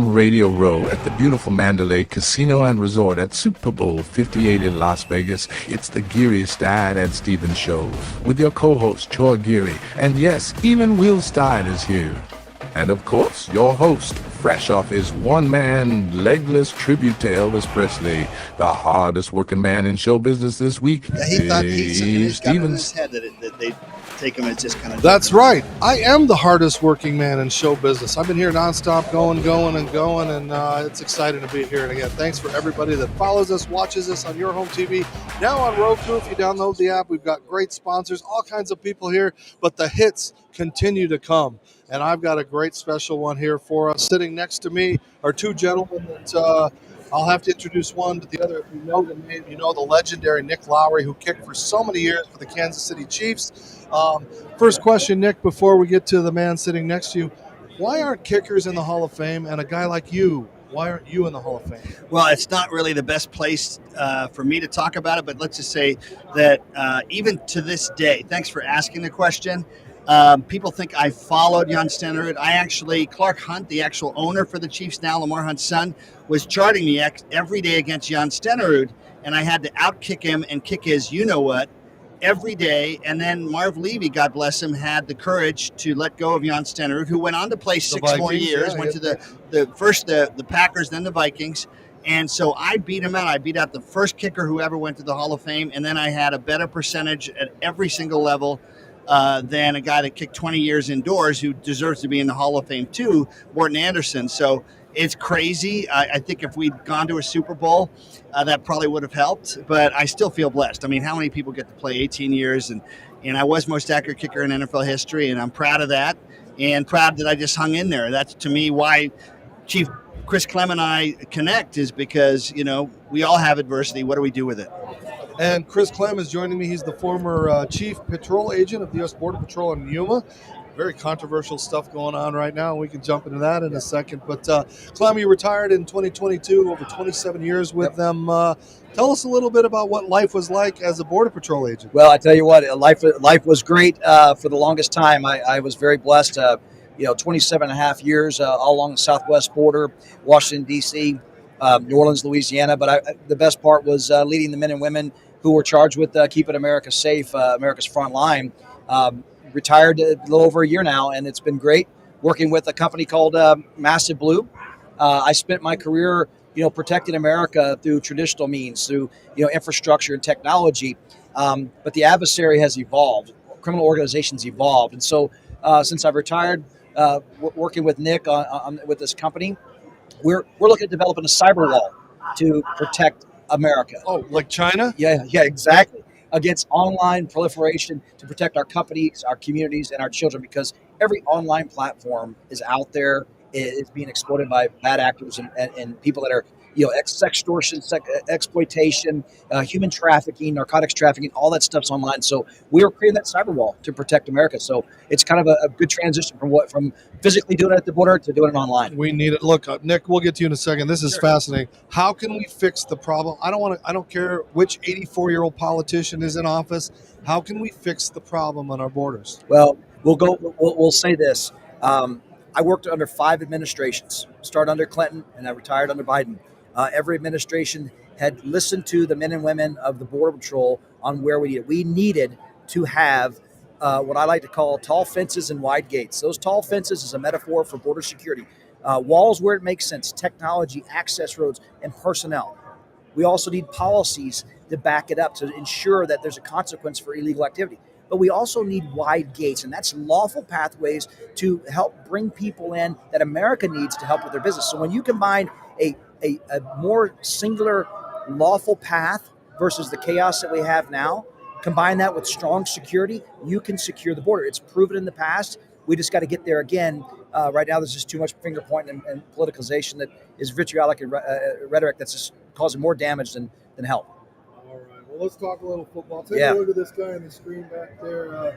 Radio Row at the beautiful Mandalay Casino and Resort at Super Bowl 58 in Las Vegas. It's the Geary, Stein, and Steven show with your co-host, Troy Geary. And yes, even Will Stein is here. And of course, your host, fresh off his one-man, legless tribute to Elvis Presley, the hardest working man in show business this week, Yeah, he thought Dave he's got it in his Stevens. head that they take him as just kind of. That's right. I am the hardest working man in show business. I've been here nonstop, going, and it's exciting to be here. And again, thanks for everybody that follows us, watches us on your home TV, now on Roku. If you download the app, we've got great sponsors, all kinds of people here, but the hits continue to come. And I've got a great special one here for us. Sitting next to me are two gentlemen that I'll have to introduce one, but the other, if you know the name, you know the legendary Nick Lowery, who kicked for so many years for the Kansas City Chiefs. First question, Nick, before we get to the man sitting next to you, why aren't kickers in the Hall of Fame? And a guy like you, why aren't you in the Hall of Fame? Well, it's not really the best place for me to talk about it, but let's just say that even to this day, thanks for asking the question. People think I followed Jan Stenerud. Clark Hunt, the actual owner for the Chiefs now, Lamar Hunt's son, was charting me every day against Jan Stenerud, and I had to outkick him and kick his you-know-what every day. And then Marv Levy, God bless him, had the courage to let go of Jan Stenerud, who went on to play six more years, went to the Packers, then the Vikings. And so I beat him out. I beat out the first kicker who ever went to the Hall of Fame, and then I had a better percentage at every single level than a guy that kicked 20 years indoors who deserves to be in the Hall of Fame too, Morton Anderson. So it's crazy. I think if we'd gone to a Super Bowl, that probably would have helped. But I still feel blessed. I mean, how many people get to play 18 years? And I was most accurate kicker in NFL history, and I'm proud of that, and proud that I just hung in there. That's, to me, why Chief Chris Clem and I connect, is because, we all have adversity. What do we do with it? And Chris Clem is joining me. He's the former chief patrol agent of the U.S. Border Patrol in Yuma. Very controversial stuff going on right now. We can jump into that in a second. But Clem, you retired in 2022, over 27 years with them. Tell us a little bit about what life was like as a Border Patrol agent. Well, I tell you what, life was great for the longest time. I was very blessed. 27 and a half years all along the southwest border, Washington, D.C., New Orleans, Louisiana. But the best part was leading the men and women who were charged with keeping America safe, America's front line. Retired a little over a year now, and it's been great working with a company called Massive Blue. I spent my career, protecting America through traditional means, through, infrastructure and technology. But the adversary has evolved. Criminal organizations evolved. And so since I've retired, working with Nick with this company, we're looking at developing a cyber wall to protect America. Oh, like China? Yeah, exactly. Against online proliferation, to protect our companies, our communities, and our children, because every online platform is out there, is being exploited by bad actors and people that are, extortion, exploitation, human trafficking, narcotics trafficking, all that stuff's online. So we're creating that cyber wall to protect America. So it's kind of a good transition from physically doing it at the border to doing it online. We need it. Look, Nick, we'll get to you in a second. This is fascinating. How can we fix the problem? I don't care which 84-year-old politician is in office. How can we fix the problem on our borders? Well, we'll say this. I worked under 5 administrations. Started under Clinton, and I retired under Biden. Every administration had listened to the men and women of the Border Patrol on where we needed. We needed to have what I like to call tall fences and wide gates. Those tall fences is a metaphor for border security. Walls where it makes sense, technology, access roads, and personnel. We also need policies to back it up to ensure that there's a consequence for illegal activity. But we also need wide gates, and that's lawful pathways to help bring people in that America needs to help with their business. So when you combine a more singular lawful path versus the chaos that we have now, combine that with strong security, you can secure the border. It's proven in the past. We just got to get there again. Right now, there's just too much finger pointing and politicalization that is vitriolic and rhetoric that's just causing more damage than help. All right. Well, let's talk a little football. Take a look at this guy on the screen back there.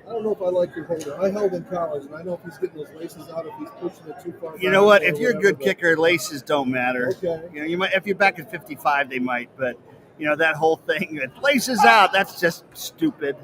I don't know if I like your holder. I held in college, and I know if he's getting those laces out, if he's pushing it too far. You know what? If you're a good kicker, laces don't matter. Okay. You might, if you're back at 55, they might. But that whole thing, laces out, that's just stupid.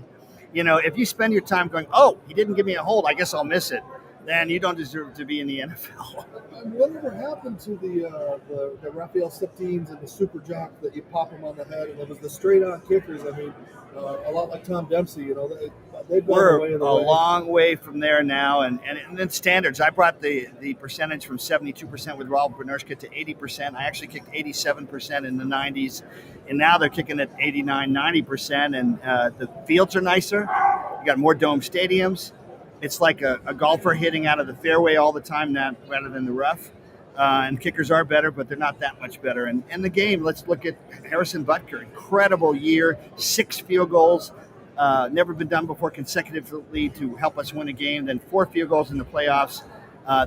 If you spend your time going, oh, he didn't give me a hold, I guess I'll miss it. then you don't deserve to be in the NFL. And whatever happened to the Raphael Septines and the Super Jock that you pop them on the head, and it was the straight-on kickers? I mean, a lot like Tom Dempsey, they've gone We're away in the a way. long way from there now, and then standards. I brought the percentage from 72% with Raul Bernurska to 80%. I actually kicked 87% in the 90s, and now they're kicking at 89, 90%, and the fields are nicer. You got more dome stadiums. It's like a golfer hitting out of the fairway all the time, rather than the rough. And kickers are better, but they're not that much better. And in the game, let's look at Harrison Butker. Incredible year, 6 field goals. Never been done before consecutively to help us win a game. Then 4 field goals in the playoffs.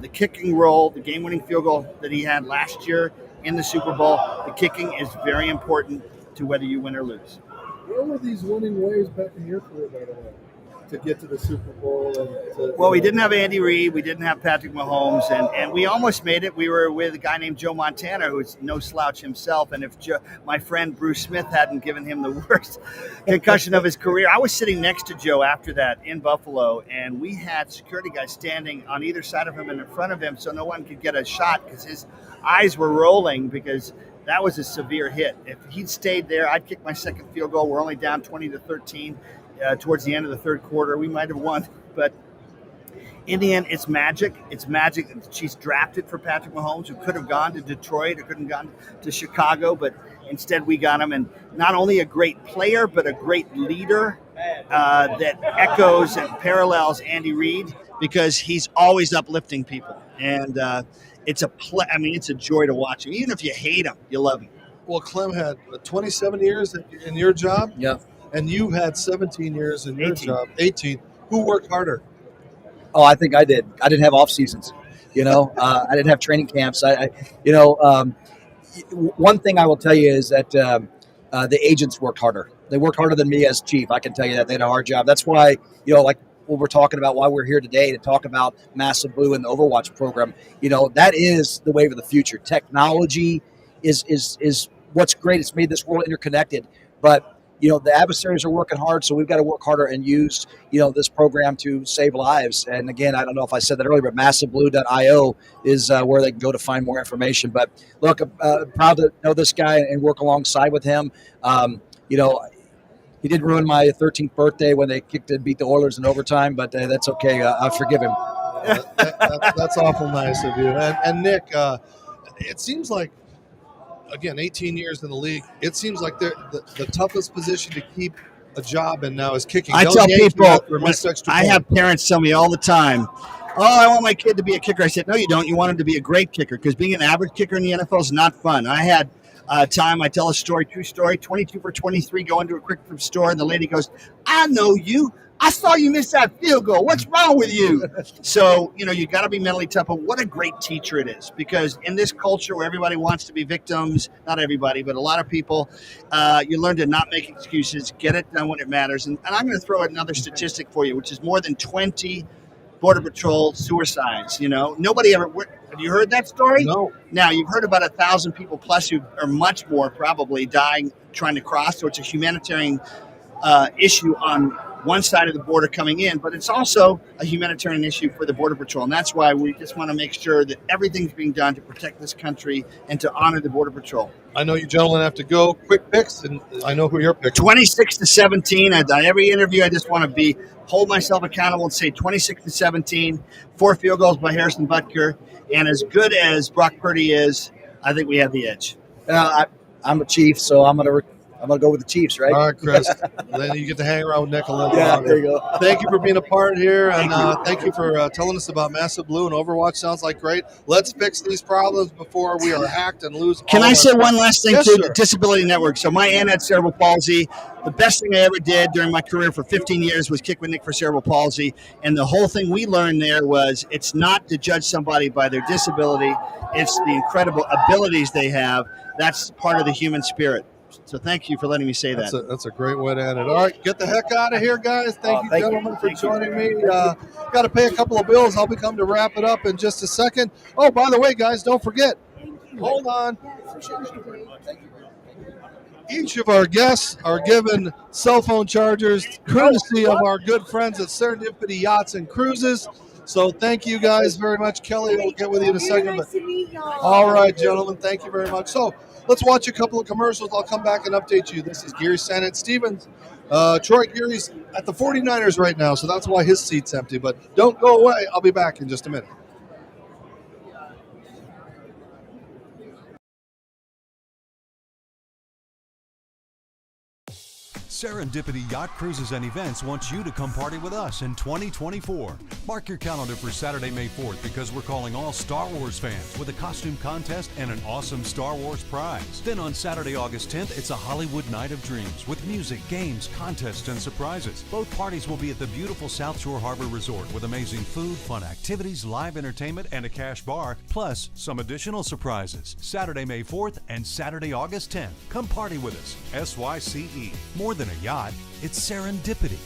The kicking role, the game-winning field goal that he had last year in the Super Bowl. The kicking is very important to whether you win or lose. Where were these winning ways back in your career, by the way, to get to the Super Bowl? Well, we didn't have Andy Reid. We didn't have Patrick Mahomes. And we almost made it. We were with a guy named Joe Montana, who's no slouch himself. And if my friend Bruce Smith hadn't given him the worst concussion of his career, I was sitting next to Joe after that in Buffalo. And we had security guys standing on either side of him and in front of him so no one could get a shot because his eyes were rolling because that was a severe hit. If he'd stayed there, I'd kick my second field goal. We're only down 20-13 towards the end of the third quarter. We might have won, but in the end, it's magic. It's magic. She's drafted for Patrick Mahomes, who could have gone to Detroit or couldn't have gone to Chicago, but instead we got him. And not only a great player, but a great leader that echoes and parallels Andy Reid because he's always uplifting people. And it's a joy to watch him. Even if you hate him, you love him. Well, Clem had 27 years in your job. Yeah. And you had 17 years in your 18. job. 18. Who worked harder? Oh, I think I did. I didn't have off seasons. I didn't have training camps. One thing I will tell you is that the agents worked harder. They worked harder than me as chief. I can tell you that they had a hard job. That's why, like what we're talking about, why we're here today to talk about Massive Blue and the Overwatch program. That is the wave of the future. Technology is what's great. It's made this world interconnected, but the adversaries are working hard, so we've got to work harder and use, this program to save lives. And again, I don't know if I said that earlier, but massiveblue.io is where they can go to find more information. But look, I'm proud to know this guy and work alongside with him. He did ruin my 13th birthday when they kicked and beat the Oilers in overtime, but that's okay. I forgive him. That's awful nice of you. And Nick, it seems like, again, 18 years in the league, it seems like the toughest position to keep a job in now is kicking. I tell people, I have parents tell me all the time, I want my kid to be a kicker. I said, no, you don't. You want him to be a great kicker because being an average kicker in the NFL is not fun. I had time, I tell a story, true story, 22 for 23, going to a quick food store, and the lady goes, I know you. I saw you miss that field goal. What's wrong with you? So, you got to be mentally tough. But what a great teacher it is, because in this culture where everybody wants to be victims, not everybody, but a lot of people, you learn to not make excuses, get it done when it matters. And I'm going to throw another statistic for you, which is more than 20 Border Patrol suicides. Nobody ever. Have you heard that story? No. Now, you've heard about 1,000 people plus who are much more probably dying trying to cross. So it's a humanitarian issue on one side of the border coming in, but it's also a humanitarian issue for the Border Patrol. And that's why we just want to make sure that everything's being done to protect this country and to honor the Border Patrol. I know you gentlemen have to go. Quick picks, and I know who you're picking. 26-17. On every interview, I just want to hold myself accountable and say 26-17. 4 field goals by Harrison Butker. And as good as Brock Purdy is, I think we have the edge. I'm a Chief, so I'm gonna go with the Chiefs, right? All right, Chris. Then you get to hang around with Nick a little Yeah, longer. there you go. Thank you for being a part here, and thank you for telling us about Massive Blue and Overwatch. Sounds like great. Let's fix these problems before we are hacked and lose. Can I say one last thing Yes, to sir. the Disability Network? So my aunt had cerebral palsy. The best thing I ever did during my career for 15 years was kick with Nick for cerebral palsy. And the whole thing we learned there was it's not to judge somebody by their disability. It's the incredible abilities they have. That's part of the human spirit. So thank you for letting me say that. That's a great way to end it. All right, get the heck out of here, guys. Thank you, thank you. gentlemen, for joining me. Got to pay a couple of bills. I'll be coming to wrap it up in just a second. Oh, by the way, guys, don't forget. Hold on. Each of our guests are given cell phone chargers courtesy of our good friends at Serendipity Yachts and Cruises. So thank you guys very much. Kelly, we'll get with you in a second. But all right, gentlemen, thank you very much. So let's watch a couple of commercials. I'll come back and update you. This is Geary, Stein, and Stevens. Troy Geary's at the 49ers right now, so that's why his seat's empty. But don't go away. I'll be back in just a minute. Serendipity Yacht Cruises and Events wants you to come party with us in 2024. Mark your calendar for Saturday, May 4th, because we're calling all Star Wars fans with a costume contest and an awesome Star Wars prize. Then on Saturday, August 10th, it's a Hollywood Night of Dreams with music, games, contests, and surprises. Both parties will be at the beautiful South Shore Harbor Resort with amazing food, fun activities, live entertainment, and a cash bar, plus some additional surprises. Saturday, May 4th and Saturday, August 10th. Come party with us. SYCE. More than a yacht, it's serendipity.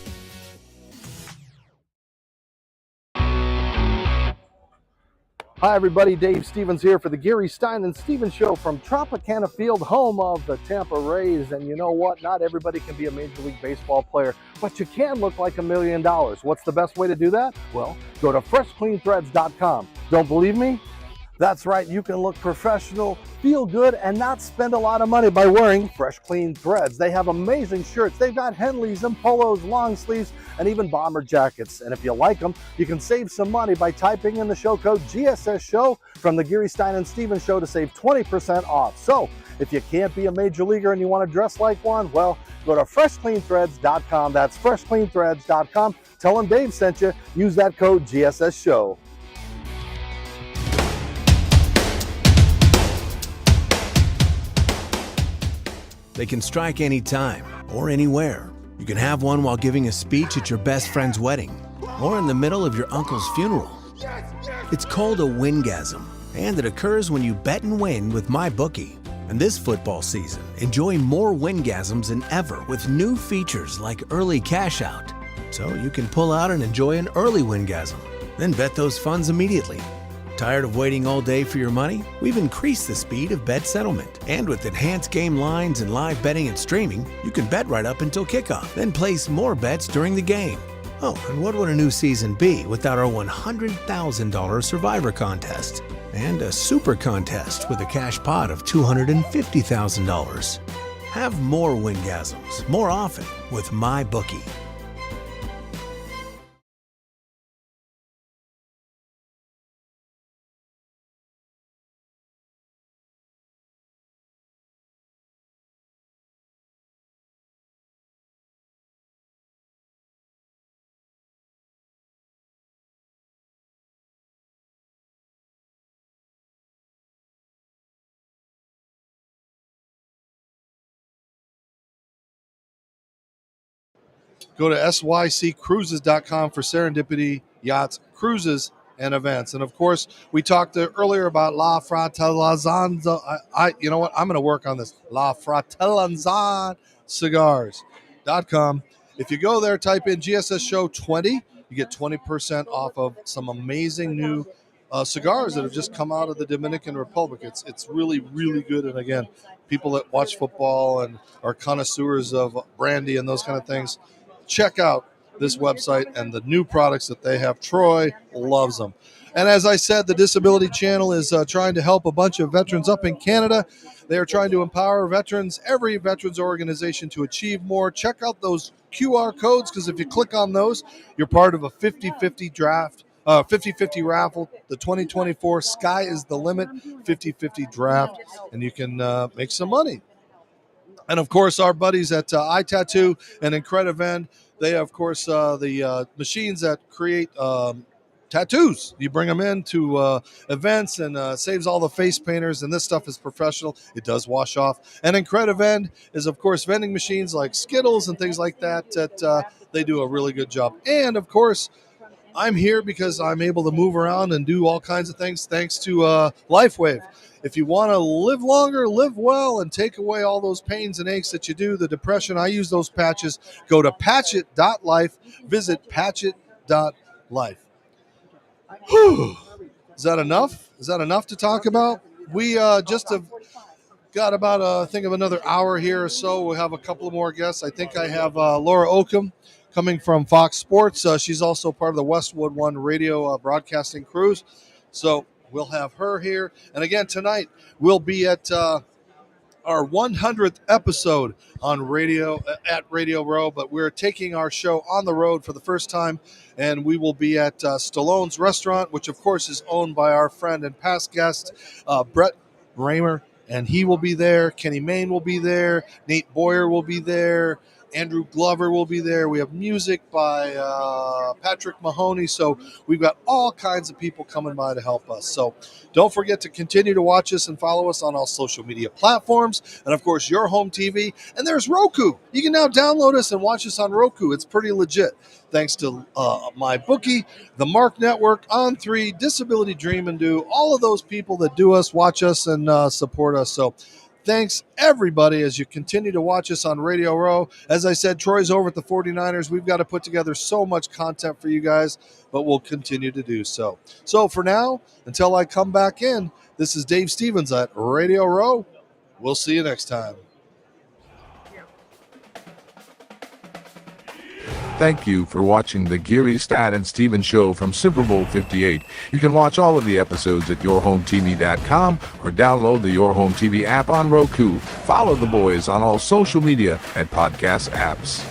Hi everybody, Dave Stevens here for the Geary, Stein, and Stevens Show from Tropicana Field, home of the Tampa Rays. And you know what? Not everybody can be a Major League Baseball player, but you can look like $1 million. What's the best way to do that? Well, go to freshcleanthreads.com. Don't believe me? That's right, you can look professional, feel good, and not spend a lot of money by wearing Fresh Clean Threads. They have amazing shirts. They've got Henleys and polos, long sleeves, and even bomber jackets. And if you like them, you can save some money by typing in the show code GSS Show from the Geary, Stein, and Stevens Show to save 20% off. So if you can't be a major leaguer and you want to dress like one, well, go to freshcleanthreads.com. That's freshcleanthreads.com. Tell them Dave sent you. Use that code GSS Show. They can strike anytime or anywhere. You can have one while giving a speech at your best friend's wedding or in the middle of your uncle's funeral. It's called a wingasm, and it occurs when you bet and win with MyBookie. And this football season, enjoy more wingasms than ever with new features like early cash out. So you can pull out and enjoy an early wingasm, then bet those funds immediately. Tired of waiting all day for your money? We've increased the speed of bet settlement. And with enhanced game lines and live betting and streaming, you can bet right up until kickoff, then place more bets during the game. Oh, and what would a new season be without our $100,000 Survivor contest? And a super contest with a cash pot of $250,000. Have more wingasms, more often with MyBookie. Go to syccruises.com for Serendipity Yachts, Cruises, and Events. And of course, we talked earlier about La Fratellanza. You know what? I'm going to work on this. La Fratellanza Cigars.com. If you go there, type in GSS Show 20, you get 20% off of some amazing new cigars that have just come out of the Dominican Republic. It's really, really good. And again, people that watch football and are connoisseurs of brandy and those kind of things, check out this website and the new products that they have. Troy loves them. And as I said, the Disability Channel is trying to help a bunch of veterans up in Canada. They are trying to empower veterans, every veterans organization, to achieve more. Check out those QR codes, because if you click on those, you're part of a 50-50 draft. 50-50 raffle, the 2024 Sky is the Limit 50-50 draft, and you can make some money. And, of course, our buddies at iTattoo and Incredivend, they have, of course, the machines that create tattoos. You bring them into events and saves all the face painters, and this stuff is professional. It does wash off. And Incredivend is, of course, vending machines like Skittles and things like that they do a really good job. And, of course, I'm here because I'm able to move around and do all kinds of things thanks to LifeWave. If you want to live longer, live well, and take away all those pains and aches that you do, the depression, I use those patches. Go to patchit.life. Visit patchit.life. Whew. Is that enough? Is that enough to talk about? We just have got about, I think, of another hour here or so. We'll have a couple of more guests. I think I have Laura Oakham coming from Fox Sports. She's also part of the Westwood One radio broadcasting crews. So we'll have her here. And again, tonight we'll be at our 100th episode on radio at Radio Row, but we're taking our show on the road for the first time, and we will be at Stallone's Restaurant, which of course is owned by our friend and past guest Brett Raymer, and he will be there. Kenny Mayne will be there. Nate Boyer will be there. Andrew Glover will be there. We have music by Patrick Mahoney. So we've got all kinds of people coming by to help us. So don't forget to continue to watch us and follow us on all social media platforms. And, of course, your home TV. And there's Roku. You can now download us and watch us on Roku. It's pretty legit. Thanks to my bookie, the Mark Network, On3, Disability Dream and Do, all of those people that do us, watch us, and support us. So thanks, everybody, as you continue to watch us on Radio Row. As I said, Troy's over at the 49ers. We've got to put together so much content for you guys, but we'll continue to do so. So for now, until I come back in, this is Dave Stevens at Radio Row. We'll see you next time. Thank you for watching the Geary, Stein, and Steven Show from Super Bowl 58. You can watch all of the episodes at yourhometv.com or download the Your Home TV app on Roku. Follow the boys on all social media and podcast apps.